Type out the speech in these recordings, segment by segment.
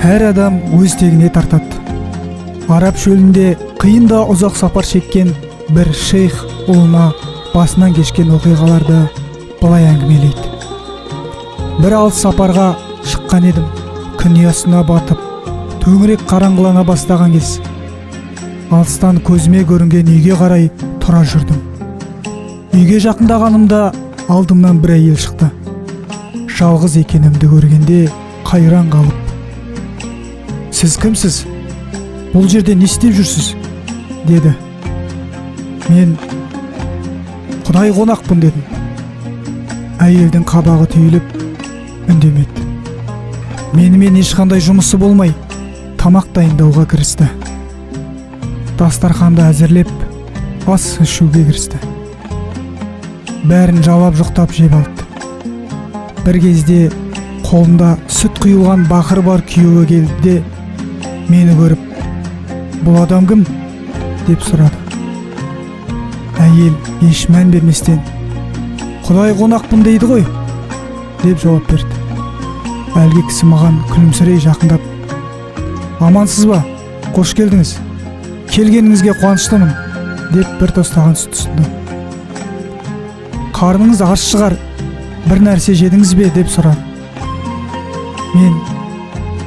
Әр адам өз тегіне тартады. Араб шөлінде қиын да ұзақ сапар шеккен бір шейх ұлына басынан кешкен оқиғаларды былай әңгімелейді. Бір алыс сапарға шыққан едім. Күн ұясына батып, төңірек қараңғылана бастаған кез, алыстан көзіме көрінген үйге қарай тұра жүрдім. Үйге жақындағанымда алдымнан бір әйел шықты. Жалғыз екенімді көргенде қайран қалып: "Сіз кімсіз? Бұл жерде не істеп жүрсіз?" деді. Мен "Құдай қонақпын" дедім. Әйелдің қабағы түйіліп үндемеді. Менімен ешқандай жұмысы болмай, тамақ дайындауға кірісті. Дастарханды әзірлеп, ас ішуге кірісті. Бәрін жалап жұқтап жеп алды. Бір кезде қолында сүт құйылған бақыр бар күйеуі келді де, мені көріп: "Бұл адам кім?" деп сұрады. Әйел еш мән берместен: "Құдай қонақпын дейді ғой" деп жауап берді. Әлгі кісі маған күлімсірей жақындап: "Амансыз ба? Қош келдіңіз. Келгеніңізге қуаныштымын" деп бір тостаған сүт ұсынды. "Қарныңыз аш шығар, бір нәрсе жедіңіз бе?" деп сұрады. Мен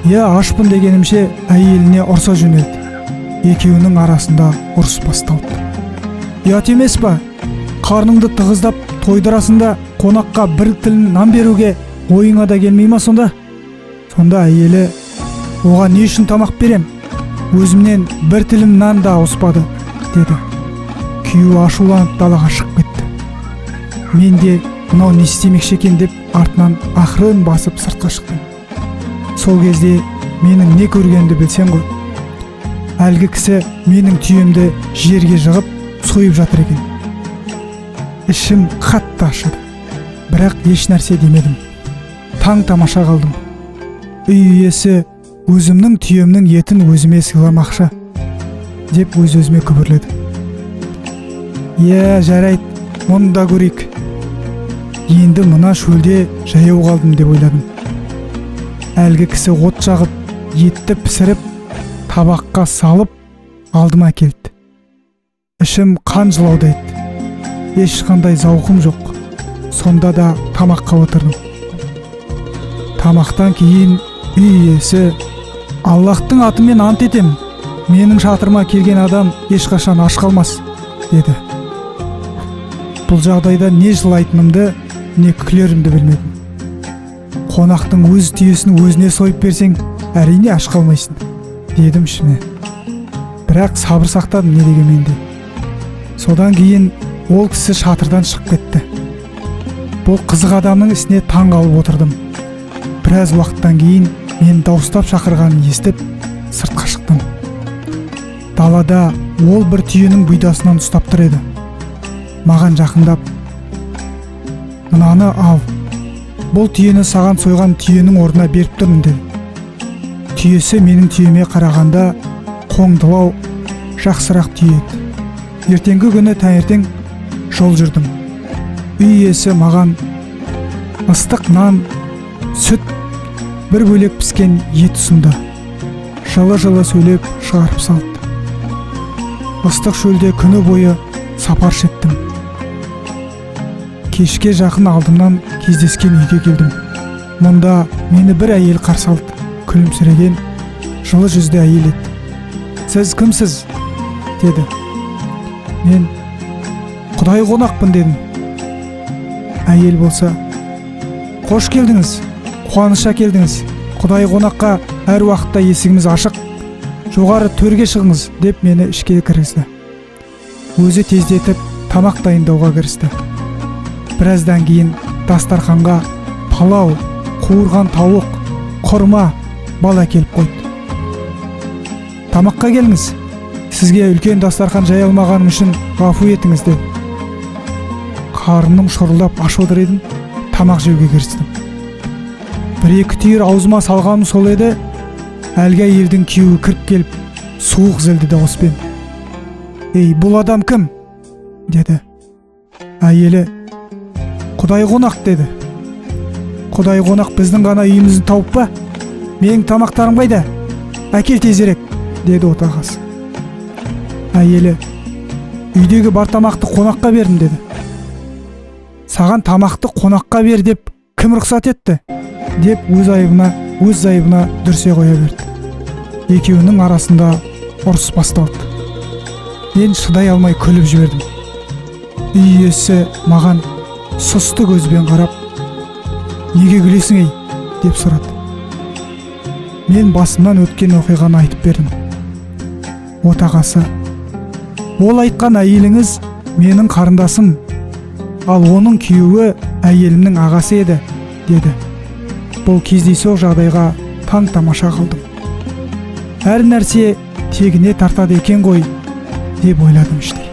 "Иә, ашпын" дегенімше әйеліне ұрса жөнелді. Екеуінің арасында ұрыс басталды. "Ұят емес па? Қарныңды тығыздап тойдырасында қонаққа бір тілін нан беруге ойыңа да келмей ма сонда?" Сонда әйелі: "Оған не үшін тамақ берем? Өзімнен бір тілім нан да ауыспады" деді. Күйеуі ашуланып далаға шығып кетті. Мен де мынау не істемекші екен деп артынан ақырын басып сыртқа шықтым. Сол кезде менің не көргенімді білсем ғой. Әлгі кісі менің түйемді жерге жығып сойып жатыр екен. Ішім қатты ашыды, бірақ еш нәрсе демедім. Таң тамаша қалдым. Үй иесі өзімнің түйемнің етін өзіме сыйламақшы деп өз-өзіме күбірледі. "Иә, жарайды, мұны да көрейік. Енді мына шөлде жаяу қалдым" деп ойладым. Әлгі кісі от жағып, етті пісіріп, табаққа салып алдыма келді. Ішім қан жылаудай еді. Ешқандай зауқым жоқ. Сонда да тамаққа отырдым. Тамақтан кейін үй иесі: "Аллахтың атымен ант етем, менің шатырыма келген адам ешқашан аш қалмас" деді. Бұл жағдайда не жылайтынымды, не күлерімді білмедім. Қонақтың өз түйесін өзіне сойып берсең, әрине аш қалмайсың дедім ішіме. Бірақ сабыр сақтадым не дегенменде. Содан кейін ол кісі шатырдан шығып кетті. Бұл қызық адамның ісіне таң қалып отырдым. Біраз уақыттан кейін мен дауыстап шақырғанын естіп сыртқа шықтым. Далада ол бір түйенің бұйдасынан ұстап тұр еді. Маған жақындап: "Мынаны ал. Бұл түйені саған сойған түйенің орнына беріп тұрмын" деді. Түйесі менің түйеме қарағанда қоңдылау, жақсырақ түйе еді. Ертеңгі күні таңертең жол жүрдім. Үй иесі маған ыстық нан, сүт, бір бөлек піскен ет ұсынды. Жылы-жылы сөйлеп шығарып салды. Ыстық шөлде күні бойы сапар шектім. Кешке жақын алдымнан кездескен үйге келдім. Мұнда мені бір әйел қарсы алды. Күлімсіреген, жылы жүзді әйел еді. "Сіз кімсіз?" деді. Мен "Құдай қонақпын" дедім. Әйел болса: "Қош келдіңіз, қуаныш әкелдіңіз. Құдай қонаққа әр уақытта есігіміз ашық. Жоғары төрге шығыңыз" деп мені ішке кіргізді. Өзі тездетіп тамақ дайындауға кірісті. Біраздан кейін дастарханға палау, қуырған тауық, құрма, бал әкеліп қойды. "Тамаққа келіңіз. Сізге үлкен дастархан жая алмағаным үшін ғафу етіңіз" деді. Қарным шұрылдап аш отыр едім, тамақ жеуге кірістім. Бір-екі түйір аузыма салғаным сол еді, әлгі әйелдің күйеуі кіріп келіп, суық зілді дауыспен: "Ей, бұл адам кім?" деді. Әйелі: "Құдай қонақ" деді. "Құдай қонақ біздің ғана үйімізді тауып па? Менің тамақтарым қайда? Әкел тезірек, деді отағасы. Әйелі: үйдегі бар тамақты қонаққа бердім, деді. Саған тамақты қонаққа бер деп кім рұқсат етті? Деп өз айыбына дүрсе қоя берді. Екеуінің арасында ұрыс басталды. Мен шыдай алмай күліп жібердім. Үй иесі маған сұсты көзбен қарап: неге күлесің ей? Деп сұрады. Мен басымнан өткен оқиғаны айтып бердім. Отағасы: ол айтқан әйеліңіз менің қарындасым, ал оның күйеуі әйелімнің ағасы еді, деді. Бұл кездейсоқ жағдайға таң-тамаша қалдым. Әр нәрсе тегіне тартады екен ғой, деп ойладым іштей.